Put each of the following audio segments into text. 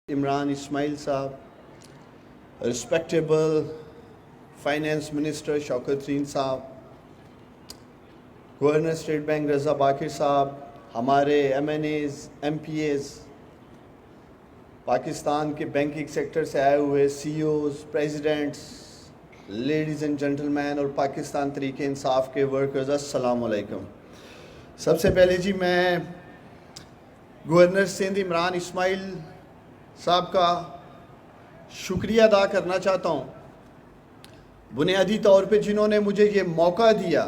Imran Ismail Saab, respectable Finance Minister Shaukat Tareen Saab, Governor State Bank Raza Bakir Saab, ہمارے MNAs, MPAs, Pakistan کے banking sector سے آئے ہوئے CEOs, presidents, ladies and gentlemen اور پاکستان تحریک انصاف کے workers, السلام علیکم۔ سب سے پہلے جی میں گورنر سندھ عمران اسماعیل صاحب کا شکریہ ادا کرنا چاہتا ہوں، بنیادی طور پہ جنہوں نے مجھے یہ موقع دیا،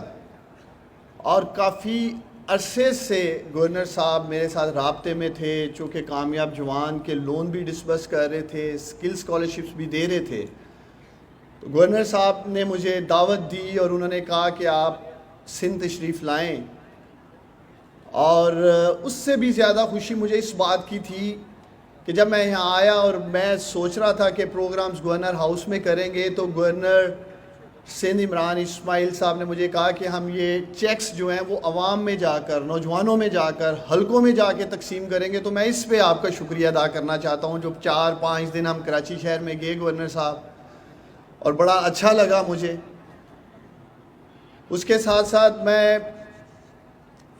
اور کافی عرصے سے گورنر صاحب میرے ساتھ رابطے میں تھے، چونکہ کامیاب جوان کے لون بھی ڈسبرس کر رہے تھے، اسکل اسکالرشپس بھی دے رہے تھے۔ تو گورنر صاحب نے مجھے دعوت دی اور انہوں نے کہا کہ آپ سندھ تشریف لائیں، اور اس سے بھی زیادہ خوشی مجھے اس بات کی تھی کہ جب میں یہاں آیا اور میں سوچ رہا تھا کہ پروگرامز گورنر ہاؤس میں کریں گے، تو گورنر سندھ عمران اسماعیل صاحب نے مجھے کہا کہ ہم یہ چیکس جو ہیں وہ عوام میں جا کر، نوجوانوں میں جا کر، حلقوں میں جا کے تقسیم کریں گے۔ تو میں اس پہ آپ کا شکریہ ادا کرنا چاہتا ہوں۔ جو 4-5 دن ہم کراچی شہر میں گئے گورنر صاحب، اور بڑا اچھا لگا مجھے۔ اس کے ساتھ ساتھ میں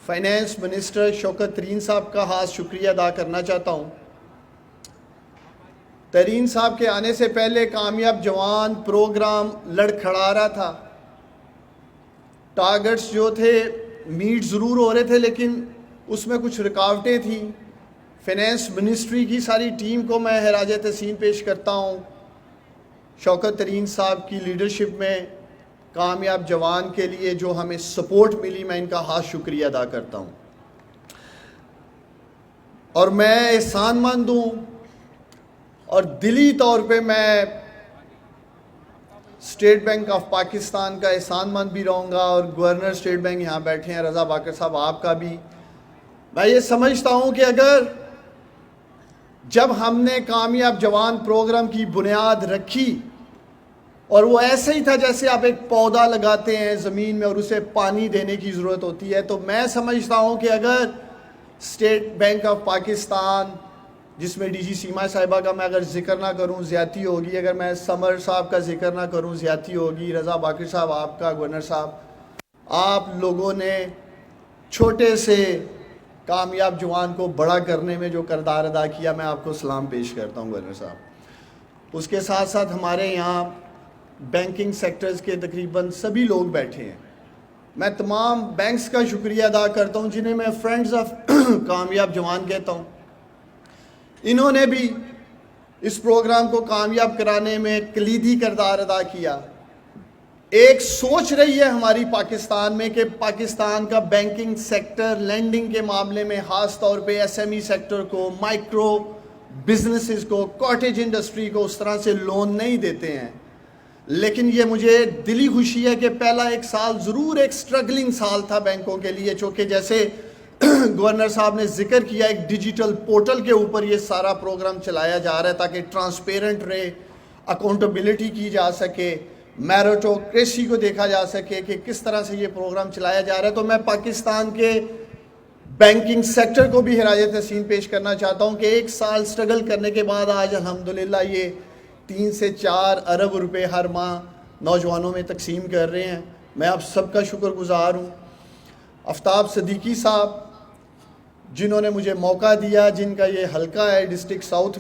فائنانس منسٹر شوکت ترین صاحب کا خاص شکریہ ادا کرنا چاہتا ہوں۔ ترین صاحب کے آنے سے پہلے کامیاب جوان پروگرام لڑکھڑا رہا تھا، ٹارگٹس جو تھے میٹ ضرور ہو رہے تھے، لیکن اس میں کچھ رکاوٹیں تھیں۔ فائنانس منسٹری کی ساری ٹیم کو میں خراج تحسین پیش کرتا ہوں۔ شوکت ترین صاحب کی لیڈرشپ میں کامیاب جوان کے لیے جو ہمیں سپورٹ ملی، میں ان کا خاص شکریہ ادا کرتا ہوں۔ اور میں احسان مند ہوں، اور دلی طور پہ میں اسٹیٹ بینک آف پاکستان کا احسان مند بھی رہوں گا، اور گورنر اسٹیٹ بینک یہاں بیٹھے ہیں رضا باکر صاحب، آپ کا بھی۔ میں یہ سمجھتا ہوں کہ اگر جب ہم نے کامیاب جوان پروگرام کی بنیاد رکھی، اور وہ ایسے ہی تھا جیسے آپ ایک پودا لگاتے ہیں زمین میں اور اسے پانی دینے کی ضرورت ہوتی ہے، تو میں سمجھتا ہوں کہ اگر اسٹیٹ بینک آف پاکستان، جس میں ڈی جی سیما صاحبہ کا میں اگر ذکر نہ کروں زیادتی ہوگی، اگر میں سمر صاحب کا ذکر نہ کروں زیادتی ہوگی، رضا باکر صاحب آپ کا، گورنر صاحب، آپ لوگوں نے چھوٹے سے کامیاب جوان کو بڑا کرنے میں جو کردار ادا کیا، میں آپ کو سلام پیش کرتا ہوں گورنر صاحب۔ اس کے ساتھ ساتھ ہمارے یہاں بینکنگ سیکٹرز کے تقریباً سبھی لوگ بیٹھے ہیں۔ میں تمام بینکس کا شکریہ ادا کرتا ہوں، جنہیں میں فرینڈز آف کامیاب جوان کہتا ہوں۔ انہوں نے بھی اس پروگرام کو کامیاب کرانے میں کلیدی کردار ادا کیا۔ ایک سوچ رہی ہے ہماری پاکستان میں کہ پاکستان کا بینکنگ سیکٹر لینڈنگ کے معاملے میں، خاص طور پہ SME سیکٹر کو، مائکرو بزنسز کو، کاٹیج انڈسٹری کو اس طرح سے لون نہیں دیتے ہیں۔ لیکن یہ مجھے دلی خوشی ہے کہ پہلا ایک سال ضرور ایک سٹرگلنگ سال تھا بینکوں کے لیے، چونکہ جیسے گورنر صاحب نے ذکر کیا، ایک ڈیجیٹل پورٹل کے اوپر یہ سارا پروگرام چلایا جا رہا ہے تاکہ ٹرانسپیرنٹ رہے، اکاؤنٹیبلٹی کی جا سکے، میرٹوکریسی کو دیکھا جا سکے کہ کس طرح سے یہ پروگرام چلایا جا رہا ہے۔ تو میں پاکستان کے بینکنگ سیکٹر کو بھی خراج تحسین پیش کرنا چاہتا ہوں کہ ایک سال سٹرگل کرنے کے بعد آج الحمدللہ یہ 3 سے 4 ارب روپے ہر ماہ نوجوانوں میں تقسیم کر رہے ہیں۔ میں آپ سب کا شکر گزار ہوں۔ آفتاب صدیقی صاحب، جنہوں نے مجھے موقع دیا، جن کا یہ حلقہ ہے ڈسٹرکٹ ساؤتھ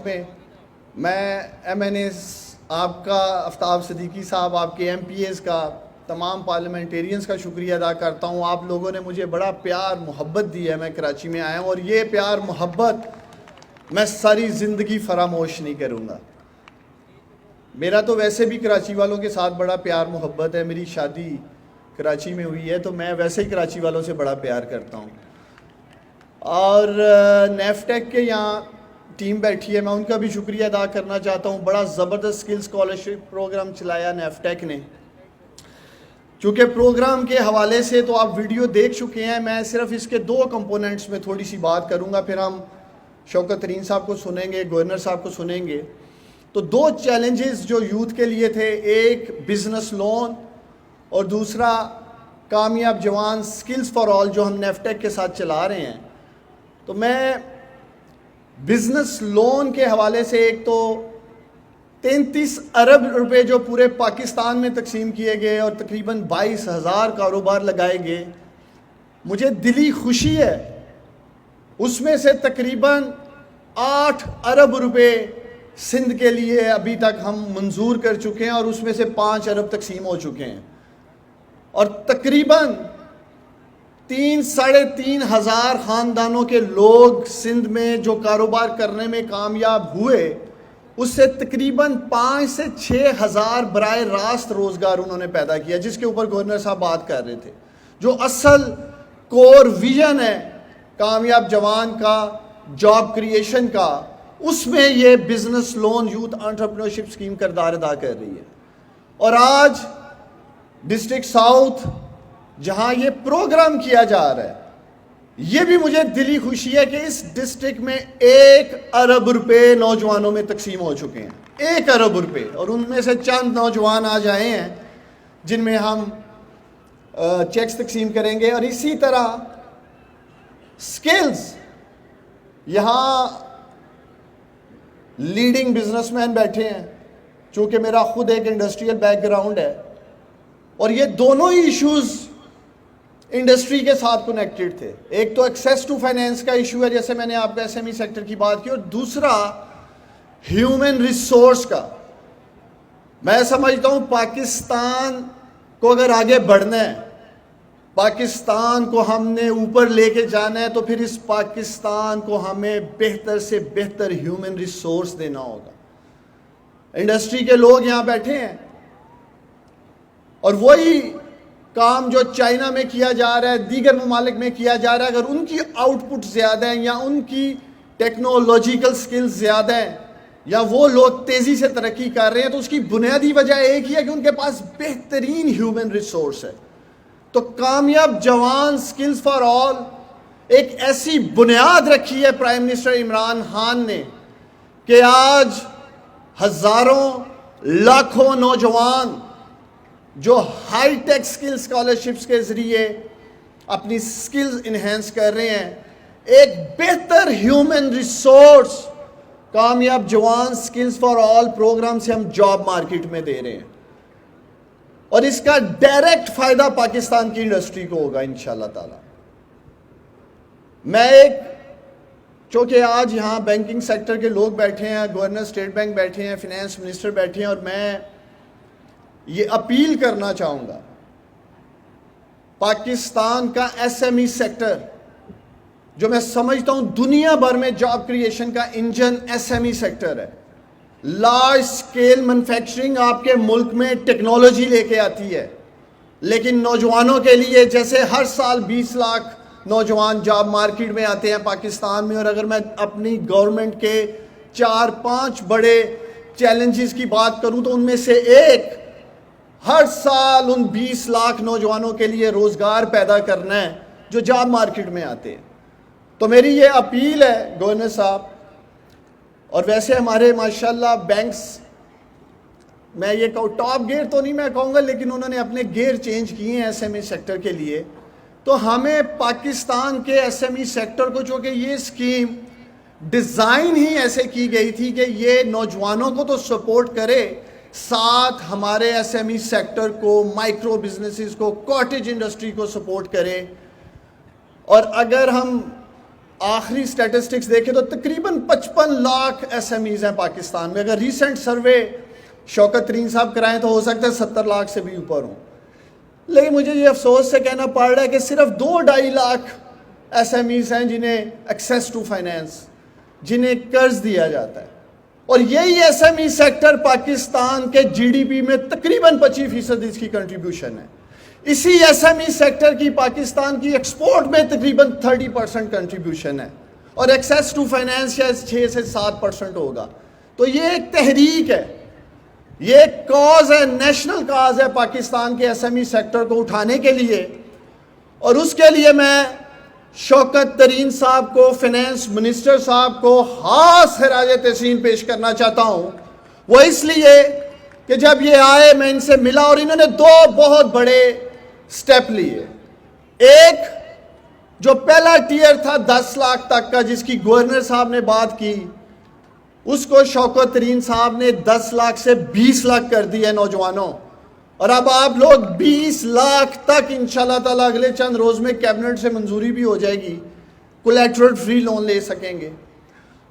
میں MNAs آپ کا، آفتاب صدیقی صاحب، آپ کے MPAs کا، تمام پارلیمنٹیرینز کا شکریہ ادا کرتا ہوں۔ آپ لوگوں نے مجھے بڑا پیار محبت دی ہے، میں کراچی میں آیا ہوں، اور یہ پیار محبت میں ساری زندگی فراموش نہیں کروں گا۔ میرا تو ویسے بھی کراچی والوں کے ساتھ بڑا پیار محبت ہے، میری شادی کراچی میں ہوئی ہے، تو میں ویسے ہی کراچی والوں سے بڑا پیار کرتا ہوں۔ اور نیفٹیک کے یہاں ٹیم بیٹھی ہے، میں ان کا بھی شکریہ ادا کرنا چاہتا ہوں۔ بڑا زبردست اسکل اسکالرشپ پروگرام چلایا نیفٹیک نے۔ چونکہ پروگرام کے حوالے سے تو آپ ویڈیو دیکھ چکے ہیں، میں صرف اس کے 2 کمپوننٹس میں تھوڑی سی بات کروں گا، پھر ہم شوکت ترین صاحب کو سنیں گے، گورنر صاحب کو سنیں گے۔ تو 2 چیلنجز جو یوتھ کے لیے تھے، ایک بزنس لون اور دوسرا کامیاب جوان سکلز فار آل، جو ہم نیفٹیک کے ساتھ چلا رہے ہیں۔ تو میں بزنس لون کے حوالے سے ایک تو 33 ارب روپے جو پورے پاکستان میں تقسیم کیے گئے اور تقریباً 22,000 کاروبار لگائے گئے. مجھے دلی خوشی ہے اس میں سے تقریباً 8 ارب روپے سندھ کے لیے ابھی تک ہم منظور کر چکے ہیں اور اس میں سے 5 ارب تقسیم ہو چکے ہیں. اور تقریباً 3-3.5 ہزار خاندانوں کے لوگ سندھ میں جو کاروبار کرنے میں کامیاب ہوئے اس سے تقریباً 5 سے 6 ہزار براہ راست روزگار انہوں نے پیدا کیا, جس کے اوپر گورنر صاحب بات کر رہے تھے. جو اصل کور ویژن ہے کامیاب جوان کا, جاب کریشن کا, اس میں یہ business loan youth entrepreneurship scheme کردار ادا کر رہی ہے. اور آج ڈسٹرکٹ ساؤتھ جہاں یہ پروگرام کیا جا رہا ہے, یہ بھی مجھے دلی خوشی ہے کہ اس ڈسٹرکٹ میں 1 ارب روپے نوجوانوں میں تقسیم ہو چکے ہیں. 1 ارب روپے, اور ان میں سے چند نوجوان آج آئے ہیں جن میں ہم چیکس تقسیم کریں گے. اور اسی طرح سکلز, یہاں لیڈنگ بزنس مین بیٹھے ہیں, چونکہ میرا خود ایک انڈسٹریل بیک گراؤنڈ ہے اور یہ دونوں ہی ایشوز انڈسٹری کے ساتھ کنیکٹڈ تھے. ایک تو ایکسیس ٹو فائنینس کا ایشو ہے, جیسے میں نے آپ کو SME سیکٹر کی بات کی, اور دوسرا ہیومن ریسورس کا. میں سمجھتا ہوں پاکستان کو اگر آگے بڑھنا ہے, پاکستان کو ہم نے اوپر لے کے جانا ہے, تو پھر اس پاکستان کو ہمیں بہتر سے بہتر ہیومن ریسورس دینا ہوگا. انڈسٹری کے لوگ یہاں بیٹھے ہیں اور وہی کام جو چائنا میں کیا جا رہا ہے, دیگر ممالک میں کیا جا رہا ہے, اگر ان کی آؤٹ پٹ زیادہ ہیں یا ان کی ٹیکنالوجیکل سکلز زیادہ ہیں یا وہ لوگ تیزی سے ترقی کر رہے ہیں, تو اس کی بنیادی وجہ ایک ہی ہے کہ ان کے پاس بہترین ہیومن ریسورس ہے. تو کامیاب جوان سکلز فار آل ایک ایسی بنیاد رکھی ہے پرائم منسٹر عمران خان نے کہ آج ہزاروں لاکھوں نوجوان جو ہائی ٹیک سکل اسکالرشپس کے ذریعے اپنی سکلز انہینس کر رہے ہیں, ایک بہتر ہیومن ریسورس کامیاب جوان سکلز فار آل پروگرام سے ہم جاب مارکیٹ میں دے رہے ہیں. اور اس کا ڈائریکٹ فائدہ پاکستان کی انڈسٹری کو ہوگا انشاءاللہ تعالی. میں چونکہ آج یہاں بینکنگ سیکٹر کے لوگ بیٹھے ہیں, گورنر اسٹیٹ بینک بیٹھے ہیں, فنانس منسٹر بیٹھے ہیں, اور میں یہ اپیل کرنا چاہوں گا, پاکستان کا SME سیکٹر جو میں سمجھتا ہوں دنیا بھر میں جاب کریشن کا انجن SME سیکٹر ہے. لارج سکیل مینوفیکچرنگ آپ کے ملک میں ٹیکنالوجی لے کے آتی ہے, لیکن نوجوانوں کے لیے جیسے ہر سال 20 لاکھ نوجوان جاب مارکیٹ میں آتے ہیں پاکستان میں, اور اگر میں اپنی گورنمنٹ کے 4-5 بڑے چیلنجز کی بات کروں تو ان میں سے ایک ہر سال ان 20 لاکھ نوجوانوں کے لیے روزگار پیدا کرنا ہے جو جاب مارکیٹ میں آتے ہیں. تو میری یہ اپیل ہے گورنر صاحب, اور ویسے ہمارے ماشاءاللہ بینکس, میں یہ کہوں ٹاپ گیئر تو نہیں میں کہوں گا, لیکن انہوں نے اپنے گیئر چینج کیے ہیں SME سیکٹر کے لیے. تو ہمیں پاکستان کے SME سیکٹر کو, چونکہ یہ اسکیم ڈیزائن ہی ایسے کی گئی تھی کہ یہ نوجوانوں کو تو سپورٹ کرے, ساتھ ہمارے SME سیکٹر کو, مائکرو بزنسز کو, کاٹیج انڈسٹری کو سپورٹ کرے. اور اگر ہم آخری سٹیٹسٹکس دیکھیں تو تقریباً 55 لاکھ SMEs ہیں پاکستان میں. اگر ریسنٹ سروے شوکت ترین صاحب کرائیں تو ہو سکتا ہے 70 لاکھ سے بھی اوپر ہوں, لیکن مجھے یہ افسوس سے کہنا پڑ رہا ہے کہ صرف 2-2.5 لاکھ SMEs ہیں جنہیں ایکسیس ٹو فائنینس, جنہیں قرض دیا جاتا ہے. اور یہی SME سیکٹر پاکستان کے GDP میں تقریباً 25% اس کی کنٹریبیوشن ہے. اسی SME سیکٹر کی پاکستان کی ایکسپورٹ میں تقریباً 30% کنٹریبیوشن ہے, اور ایکسیس ٹو فائنینس شاید 6 سے 7% ہوگا. تو یہ ایک تحریک ہے, یہ ایک کاز ہے, نیشنل کاز ہے پاکستان کے SME سیکٹر کو اٹھانے کے لیے. اور اس کے لیے میں شوکت ترین صاحب کو, فنانس منسٹر صاحب کو خاص خراج تحسین پیش کرنا چاہتا ہوں. وہ اس لیے کہ جب یہ آئے میں ان سے ملا اور انہوں نے 2 بہت بڑے سٹیپ لیے. ایک, جو پہلا ٹیئر تھا 10 لاکھ تک کا جس کی گورنر صاحب نے بات کی، اس کو شوکت ترین صاحب نے 10 لاکھ سے 20 لاکھ کر دیا نوجوانوں، اور اب آپ لوگ 20 لاکھ تک انشاءاللہ تعالیٰ اگلے چند روز میں کیبنٹ سے منظوری بھی ہو جائے گی، کولیٹرل فری لون لے سکیں گے۔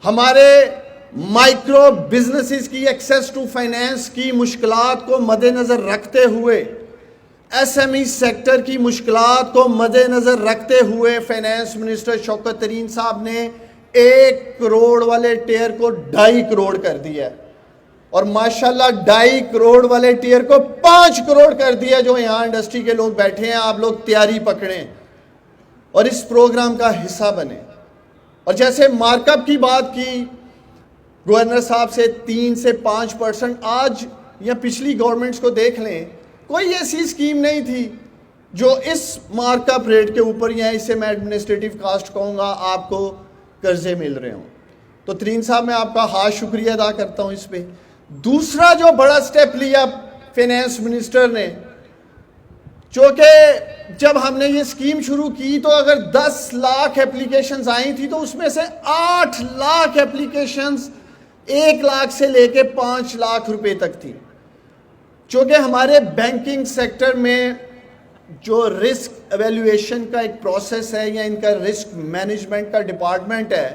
ہمارے مائکرو بزنسز کی ایکسیس ٹو فائنینس کی مشکلات کو مد نظر رکھتے ہوئے، ایس ایم ای سیکٹر کی مشکلات کو مد نظر رکھتے ہوئے فائنینس منسٹر شوکت ترین صاحب نے 1 کروڑ والے ٹیئر کو 2.5 کروڑ کر دیا ہے، اور ماشاءاللہ 2.5 کروڑ والے ٹیئر کو 5 کروڑ کر دیا۔ جو یہاں انڈسٹری کے لوگ بیٹھے ہیں، آپ لوگ تیاری پکڑیں اور اس پروگرام کا حصہ بنیں۔ اور جیسے مارک اپ کی بات کی گورنر صاحب سے 3 سے 5%، آج یا پچھلی گورنمنٹس کو دیکھ لیں، کوئی ایسی اسکیم نہیں تھی جو اس مارک اپ ریٹ کے اوپر، یا اسے میں ایڈمنسٹریٹو کاسٹ کہوں گا، آپ کو قرضے مل رہے ہوں۔ تو ترین صاحب میں آپ کا خاص شکریہ ادا کرتا ہوں اس پہ۔ دوسرا جو بڑا سٹیپ لیا فائنینس منسٹر نے، چونکہ جب ہم نے یہ اسکیم شروع کی تو اگر 10 لاکھ اپلیکیشنز آئی تھی تو اس میں سے 8 لاکھ اپلیکیشنز 1 لاکھ سے لے کے 5 لاکھ روپے تک تھی۔ چونکہ ہمارے بینکنگ سیکٹر میں جو رسک ایویلویشن کا ایک پروسیس ہے، یا ان کا رسک مینجمنٹ کا ڈپارٹمنٹ ہے،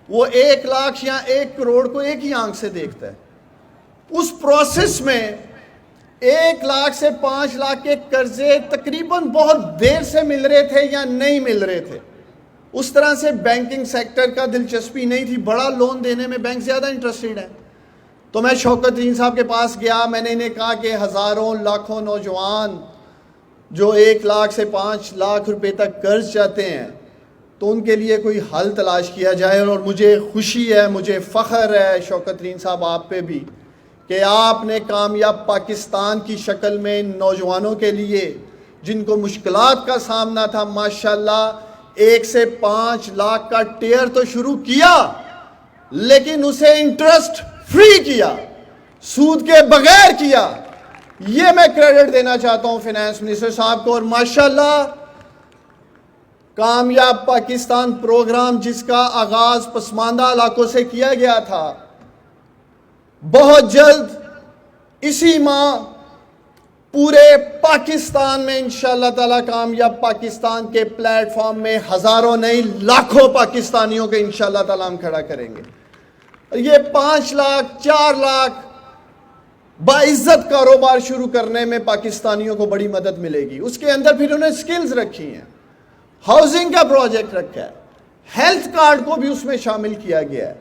وہ 1 لاکھ یا 1 کروڑ کو ایک ہی آنکھ سے دیکھتا ہے۔ اس پروسیس میں 1 لاکھ سے 5 لاکھ کے قرضے تقریباً بہت دیر سے مل رہے تھے یا نہیں مل رہے تھے۔ اس طرح سے بینکنگ سیکٹر کا دلچسپی نہیں تھی، بڑا لون دینے میں بینک زیادہ انٹرسٹڈ ہے۔ تو میں شوکت ترین صاحب کے پاس گیا، میں نے انہیں کہا کہ ہزاروں لاکھوں نوجوان جو 1 لاکھ سے 5 لاکھ روپے تک قرض چاہتے ہیں، تو ان کے لیے کوئی حل تلاش کیا جائے۔ اور مجھے خوشی ہے، مجھے فخر ہے شوکت ترین صاحب آپ پہ بھی، کہ آپ نے کامیاب پاکستان کی شکل میں نوجوانوں کے لیے جن کو مشکلات کا سامنا تھا، ماشاءاللہ 1 سے 5 لاکھ کا ٹیئر تو شروع کیا، لیکن اسے انٹرسٹ فری کیا، سود کے بغیر کیا۔ یہ میں کریڈٹ دینا چاہتا ہوں فائنانس منسٹر صاحب کو۔ اور ماشاءاللہ کامیاب پاکستان پروگرام جس کا آغاز پسماندہ علاقوں سے کیا گیا تھا، بہت جلد اسی ماہ پورے پاکستان میں انشاءاللہ تعالی کامیاب پاکستان کے پلیٹ فارم میں ہزاروں نہیں لاکھوں پاکستانیوں کے انشاءاللہ تعالی ہم کھڑا کریں گے۔ یہ 5 لاکھ 4 لاکھ باعزت کاروبار شروع کرنے میں پاکستانیوں کو بڑی مدد ملے گی۔ اس کے اندر پھر انہیں سکلز رکھی ہیں، ہاؤسنگ کا پروجیکٹ رکھا ہے، ہیلتھ کارڈ کو بھی اس میں شامل کیا گیا ہے۔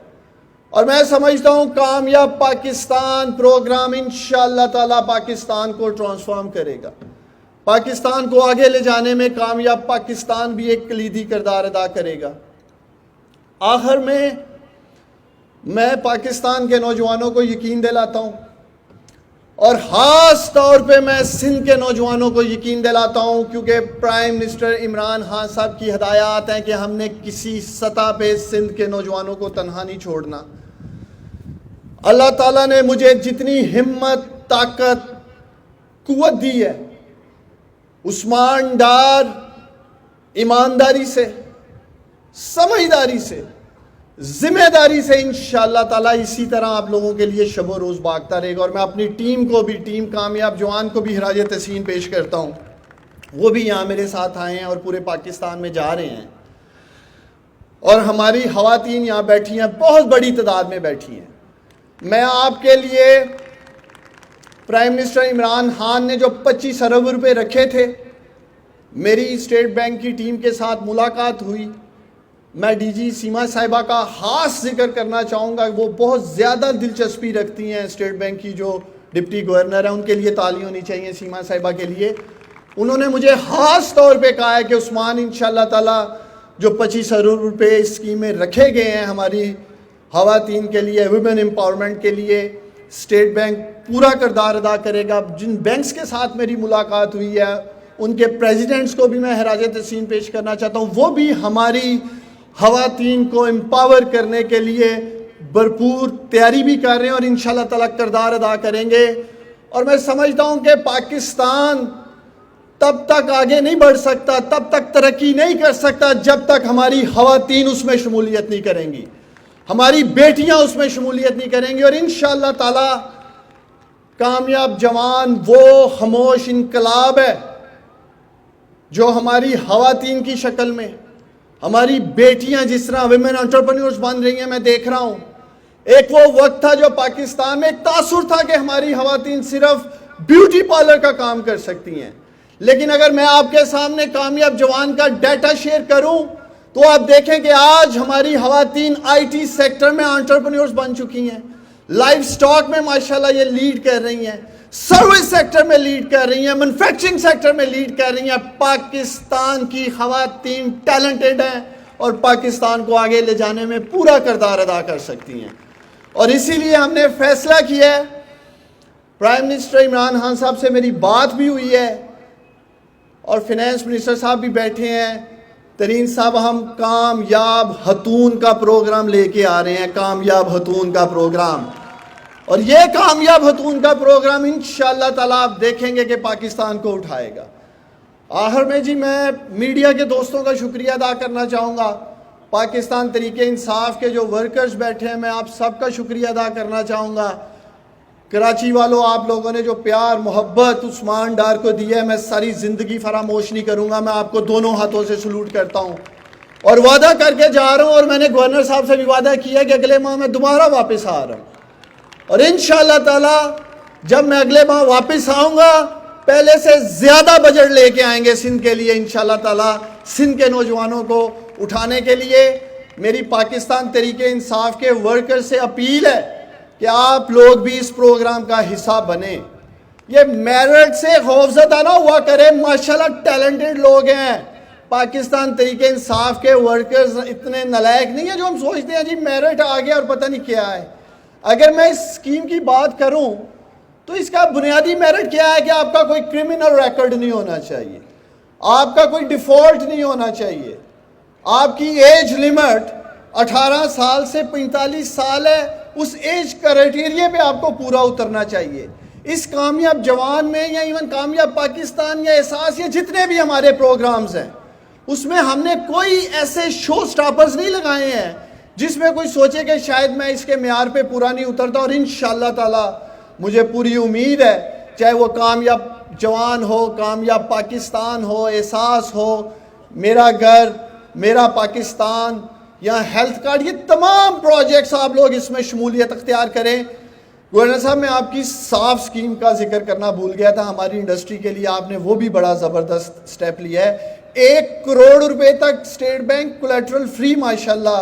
اور میں سمجھتا ہوں کامیاب پاکستان پروگرام انشاءاللہ تعالی پاکستان کو ٹرانسفارم کرے گا، پاکستان کو آگے لے جانے میں کامیاب پاکستان بھی ایک کلیدی کردار ادا کرے گا۔ آخر میں پاکستان کے نوجوانوں کو یقین دلاتا ہوں، اور خاص طور پہ میں سندھ کے نوجوانوں کو یقین دلاتا ہوں، کیونکہ پرائم منسٹر عمران خان صاحب کی ہدایات ہیں کہ ہم نے کسی سطح پہ سندھ کے نوجوانوں کو تنہا نہیں چھوڑنا۔ اللہ تعالیٰ نے مجھے جتنی ہمت، طاقت، قوت دی ہے، عثمان ڈار ایمانداری سے، سمجھداری سے، ذمہ داری سے انشاءاللہ تعالیٰ اسی طرح آپ لوگوں کے لیے شب و روز بھاگتا رہے گا۔ اور میں اپنی ٹیم کو بھی، ٹیم کامیاب جوان کو بھی خراج تحسین پیش کرتا ہوں، وہ بھی یہاں میرے ساتھ آئے ہیں اور پورے پاکستان میں جا رہے ہیں۔ اور ہماری خواتین یہاں بیٹھی ہیں، بہت بڑی تعداد میں بیٹھی ہیں۔ میں آپ کے لیے پرائم منسٹر عمران خان نے جو 25 ارب روپے رکھے تھے، میری اسٹیٹ بینک کی ٹیم کے ساتھ ملاقات ہوئی۔ میں ڈی جی سیما صاحبہ کا خاص ذکر کرنا چاہوں گا، وہ بہت زیادہ دلچسپی رکھتی ہیں اسٹیٹ بینک کی جو ڈپٹی گورنر ہیں، ان کے لیے تالی ہونی چاہیے سیما صاحبہ کے لیے۔ انہوں نے مجھے خاص طور پہ کہا ہے کہ عثمان انشاءاللہ تعالی جو 25 ارب روپے اس اسکیم میں رکھے گئے ہیں ہماری خواتین کے لیے، ویمن امپاورمنٹ کے لیے، اسٹیٹ بینک پورا کردار ادا کرے گا۔ جن بینکس کے ساتھ میری ملاقات ہوئی ہے ان کے پریزیڈنٹس کو بھی میں خراج تحسین پیش کرنا چاہتا ہوں، وہ بھی ہماری خواتین کو امپاور کرنے کے لیے بھرپور تیاری بھی کر رہے ہیں اور انشاءاللہ تعالیٰ کردار ادا کریں گے۔ اور میں سمجھتا ہوں کہ پاکستان تب تک آگے نہیں بڑھ سکتا، تب تک ترقی نہیں کر سکتا جب تک ہماری خواتین اس میں شمولیت نہیں کریں گی، ہماری بیٹیاں اس میں شمولیت نہیں کریں گی. اور انشاءاللہ تعالی کامیاب جوان وہ خاموش انقلاب ہے جو ہماری خواتین کی شکل میں، ہماری بیٹیاں جس طرح ویمن انٹرپرینیورز بن رہی ہیں. میں دیکھ رہا ہوں ایک وہ وقت تھا جو پاکستان میں ایک تاثر تھا کہ ہماری خواتین صرف بیوٹی پارلر کا کام کر سکتی ہیں، لیکن اگر میں آپ کے سامنے کامیاب جوان کا ڈیٹا شیئر کروں تو آپ دیکھیں کہ آج ہماری خواتین آئی ٹی سیکٹر میں انٹرپرینیورز بن چکی ہیں، لائف سٹاک میں ماشاءاللہ یہ لیڈ کر رہی ہیں، سروس سیکٹر میں لیڈ کر رہی ہیں، مینوفیکچرنگ سیکٹر میں لیڈ کر رہی ہیں. پاکستان کی خواتین ٹیلنٹڈ ہیں اور پاکستان کو آگے لے جانے میں پورا کردار ادا کر سکتی ہیں. اور اسی لیے ہم نے فیصلہ کیا ہے، پرائم منسٹر عمران خان صاحب سے میری بات بھی ہوئی ہے اور فینانس منسٹر صاحب بھی بیٹھے ہیں. ترین صاحب ہم کامیاب خاتون کا پروگرام لے کے آ رہے ہیں، کامیاب خاتون کا پروگرام. اور یہ کامیاب خاتون کا پروگرام انشاءاللہ تعالیٰ آپ دیکھیں گے کہ پاکستان کو اٹھائے گا. آخر میں جی میں میڈیا کے دوستوں کا شکریہ ادا کرنا چاہوں گا، پاکستان تحریک انصاف کے جو ورکرز بیٹھے ہیں میں آپ سب کا شکریہ ادا کرنا چاہوں گا. کراچی والوں آپ لوگوں نے جو پیار محبت عثمان ڈار کو دیا ہے میں ساری زندگی فراموش نہیں کروں گا. میں آپ کو دونوں ہاتھوں سے سلوٹ کرتا ہوں اور وعدہ کر کے جا رہا ہوں، اور میں نے گورنر صاحب سے بھی وعدہ کیا کہ اگلے ماہ میں دوبارہ واپس آ رہا ہوں. اور انشاءاللہ تعالی جب میں اگلے ماہ واپس آؤں گا پہلے سے زیادہ بجٹ لے کے آئیں گے سندھ کے لیے. انشاءاللہ تعالی سندھ کے نوجوانوں کو اٹھانے کے لیے میری پاکستان تحریک انصاف کے ورکر سے اپیل ہے کہ آپ لوگ بھی اس پروگرام کا حصہ بنیں. یہ میرٹ سے خوفزدہ نہ ہوا کرے، ماشاءاللہ ٹیلنٹڈ لوگ ہیں. پاکستان تحریک انصاف کے ورکرز اتنے نالائق نہیں ہیں جو ہم سوچتے ہیں جی میرٹ آ گیا اور پتہ نہیں کیا ہے. اگر میں اس اسکیم کی بات کروں تو اس کا بنیادی میرٹ کیا ہے کہ آپ کا کوئی کرمنل ریکارڈ نہیں ہونا چاہیے، آپ کا کوئی ڈیفالٹ نہیں ہونا چاہیے، آپ کی ایج لمٹ 18 سال سے 45 سال ہے، اس ایج کرائٹیریا پہ آپ کو پورا اترنا چاہیے. اس کامیاب جوان میں یا ایون کامیاب پاکستان یا احساس یا جتنے بھی ہمارے پروگرامز ہیں اس میں ہم نے کوئی ایسے شو سٹاپرز نہیں لگائے ہیں جس میں کوئی سوچے کہ شاید میں اس کے معیار پہ پورا نہیں اترتا. اور انشاءاللہ تعالی مجھے پوری امید ہے چاہے وہ کامیاب جوان ہو، کامیاب پاکستان ہو، احساس ہو، میرا گھر میرا پاکستان یا ہیلتھ کارڈ، یہ تمام پروجیکٹس آپ لوگ اس میں شمولیت اختیار کریں. گورنر صاحب میں آپ کی صاف سکیم کا ذکر کرنا بھول گیا تھا. ہماری انڈسٹری کے لیے آپ نے وہ بھی بڑا زبردست سٹیپ لیا ہے. 1 کروڑ روپے تک اسٹیٹ بینک کولیٹرل فری ماشاءاللہ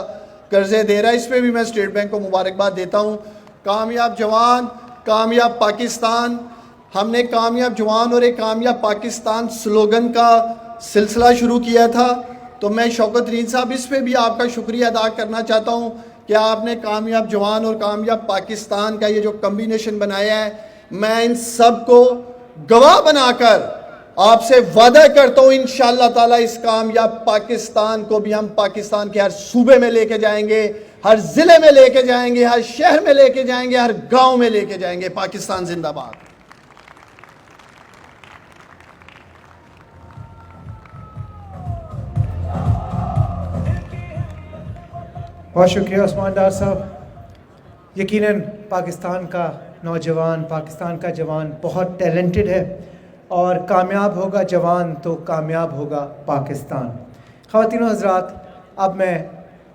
قرضے دے رہا ہے. اس پہ بھی میں اسٹیٹ بینک کو مبارکباد دیتا ہوں. کامیاب جوان کامیاب پاکستان، ہم نے کامیاب جوان اور ایک کامیاب پاکستان سلوگن کا سلسلہ شروع کیا تھا. تو میں شوکت ترین صاحب اس پہ بھی آپ کا شکریہ ادا کرنا چاہتا ہوں کہ آپ نے کامیاب جوان اور کامیاب پاکستان کا یہ جو کمبینیشن بنایا ہے. میں ان سب کو گواہ بنا کر آپ سے وعدہ کرتا ہوں انشاءاللہ تعالی اس کامیاب پاکستان کو بھی ہم پاکستان کے ہر صوبے میں لے کے جائیں گے، ہر ضلع میں لے کے جائیں گے، ہر شہر میں لے کے جائیں گے، ہر گاؤں میں لے کے جائیں گے. پاکستان زندہ باد. بہت شکریہ عثمان ڈار صاحب. یقیناً پاکستان کا نوجوان، پاکستان کا جوان بہت ٹیلنٹڈ ہے اور کامیاب ہوگا جوان تو کامیاب ہوگا پاکستان. خواتین و حضرات، اب میں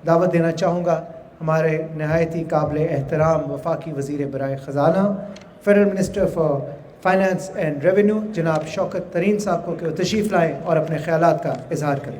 دعوت دینا چاہوں گا ہمارے نہایت ہی قابل احترام وفاقی وزیر برائے خزانہ، federal minister for finance and revenue جناب شوکت ترین صاحب کو کہ وہ تشریف لائیں اور اپنے خیالات کا اظہار کریں.